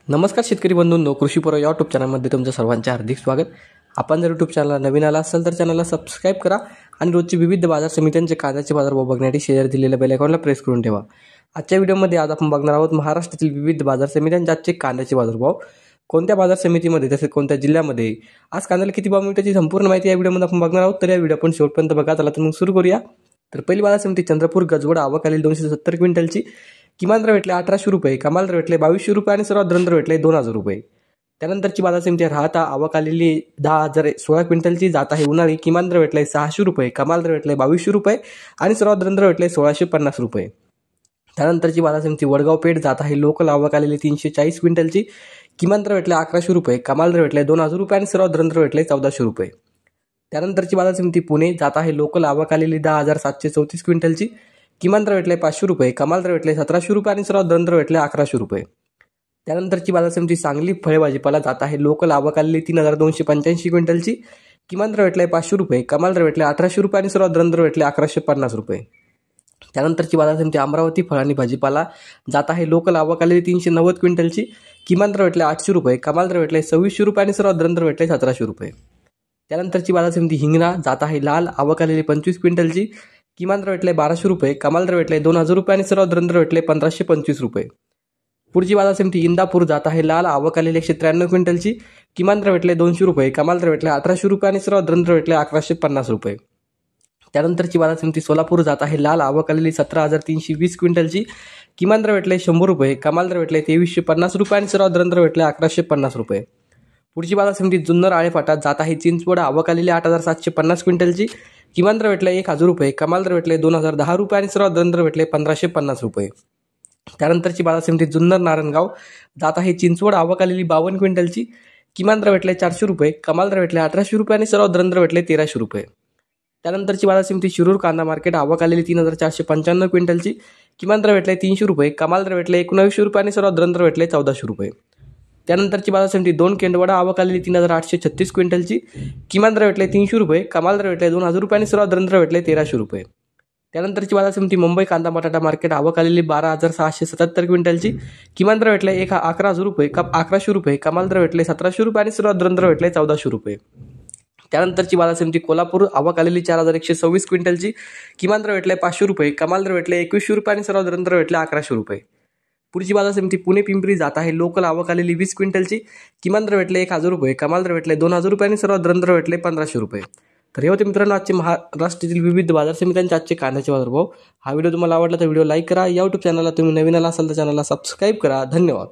नमस्कार शेतकरी बंधूंनो, कृषीपूर्व या यूट्यूब चॅनलमध्ये तुमचं सर्वांचे हार्दिक स्वागत। आपण जर यूट्यूब चॅनलला नवीन आला असाल तर चॅनलला सबस्क्राईब करा आणि रोजची विविध बाजार समित्यांचे कांद्याचे बाजारभाव बघण्यासाठी शेअर दिलेल्या बेल आयकॉनला प्रेस करून ठेवा। आजच्या व्हिडिओमध्ये आज आपण बघणार आहोत महाराष्ट्रातील विविध बाजार समित्यांचे आजचे कांद्याचे बाजारभाव, कोणत्या बाजार समितीमध्ये तसेच कोणत्या जिल्ह्यामध्ये आज कांद्याला किती भाव मिळतो याची संपूर्ण माहिती या व्हिडिओमध्ये आपण बघणार आहोत। तर या व्हिडिओ आपण शेवटपर्यंत बघा। चला तर मग सुरू करूया। तर पहिली बाजार समिती चंद्रपूर गजवड, आवक आलेली 270 क्विंटलची, किमान दर भेटले 1800 रुपये, कमाल दर भेटले 2200 रुपये आणि सर्वात दर भेटले 2000 रुपये। त्यानंतरची बाजार समिती राहता, आवक आलेली 10,016 क्विंटलची, जात आहे उन्हाळी, किमान दर भेटले 600 रुपये, कमाल दर भेटले 2200 रुपये आणि सर्वात दर भेटले 1650 रुपये। त्यानंतरची बाजार समिती वडगाव पेठ, जात आहे लोकल, आवक आलेली 340 क्विंटलची, किमान दर भेटले 1100 रुपये, कमाल दर भेटले 2000 रुपये आणि सर्वात दर भेटले 1400 रुपये। त्यानंतरची बाजार समिती पुणे, जात आहे लोकल, आवक आलेली 10,734 क्विंटलची, किमान दर भेटले 500 रुपये, कमाल दर भेटले 1700 रुपये आणि सर्वात दर भेटले 1100 रुपये। त्यानंतरची बाजार समिती सांगली फळे भाजीपाला, जात आहे लोकल, आवक आलेली 3,285 क्विंटलची, किमान दर भेटले 500 रुपये, कमाल दर भेटले 1800 रुपये आणि सर्वात दर भेटले 1150 रुपये। त्यानंतरची बाजार समिती अमरावती फळ आणि भाजीपाला, जात आहे लोकल, आवक आलेली 390 क्विंटलची, किमान दर भेटले 800 रुपये, कमाल दर भेटले 2600 रुपये आणि सर्वात दर भेटले 1700 रुपये। त्यानंतरची बाजार समिती हिंगणा, जात आहे लाल, आवक आलेली 25 क्विंटलची, किमान दर भेटले 1200 रुपये, कमाल दर भेटले 2000 रुपये आणि सर्वात दर भेटले 1525 रुपये। पुढची बाजार समिती इंदापूर, जात आहे लाल, आवक आलेली 193 क्विंटलची, किमान दर भेटले 200 रुपये, कमाल दर भेटले 1800 रुपये आणि सर्वात दर भेटले 1150 रुपये। त्यानंतरची बाजार समिती सोलापूर, जात आहे लाल, आवक आलेली 17,320 क्विंटलची, किमान दर भेटले 100 रुपये, कमाल दर भेटले 2350 रुपये आणि सर्वात दर भेटले 1150 रुपये। पुढची बाजार समिती जुन्नर आळेफाटा, जात आहे चिंचवड, आवक आलेली 8,750 क्विंटलची, किमान दर भेटले 1000 रुपये, कमाल दर भेटले 2010 रुपये आणि सर्वात दर भेटले 1550 रुपये। त्यानंतरची बाजार समिती जुन्नर नारायणगाव, जात आहे चिंचवड, आवक आलेली 52 क्विंटलची, किमान दर भेटले 400 रुपये, कमाल दर भेटले 1800 रुपये आणि सर्वात दर भेटले 1300 रुपये। त्यानंतरची बाजार समिती शिरूर कांदा मार्केट, आवक आलेली 3,495 क्विंटलची, किमान दर भेटले 300 रुपये, कमाल दर भेटले 1900 रुपये आणि सर्वात दर भेटले 1400 रुपये। त्यानंतरची बाजार समिती दोन केंडवडा, आवक आलेली 3,836 क्विंटलची, किमान दर भेटले 300 रुपये, कमाल दर भेटले 2000 रुपये आणि सर्वात दर भेटले 1300 रुपये। त्यानंतरची बाजार समिती मुंबई कांदा बटाटा मार्केट, आवक आलेली 12,677 क्विंटलची, किमान दर भेटले 11,000 रुपये, 1100 रुपये, कमाल दर भेटले 1700 रुपये आणि सर्वात दर भेटले 1400 रुपये। त्यानंतरची बाजार समिती कोल्हापूर, आवक आलेली 4,126 क्विंटलची, किमान दर भेटले 500 रुपये, कमाल दर भेटले 2100 रुपये आणि सर्वात दर भेटले 1100 रुपये। पुढची बाजार समिती पुणे पिंपरी, जात आहे लोकल, आवक आलेली 20 क्विंटलची, किमान दर भेटले 1000 रुपये, कमाल दर भेटले 2000 रुपये आणि सर्वात दर भेटले 1500 रुपये। तर हे होते मित्रांनो आजचे महाराष्ट्रातील विविध बाजार समित्यांचे आजचे कांद्याचे बाजारभाव। हा व्हिडिओ तुम्हाला आवडला तर व्हिडिओ लाईक करा। या यूट्यूब चॅनलला तुम्ही नवीन आला असाल तर चॅनलला सबस्क्राईब करा। धन्यवाद।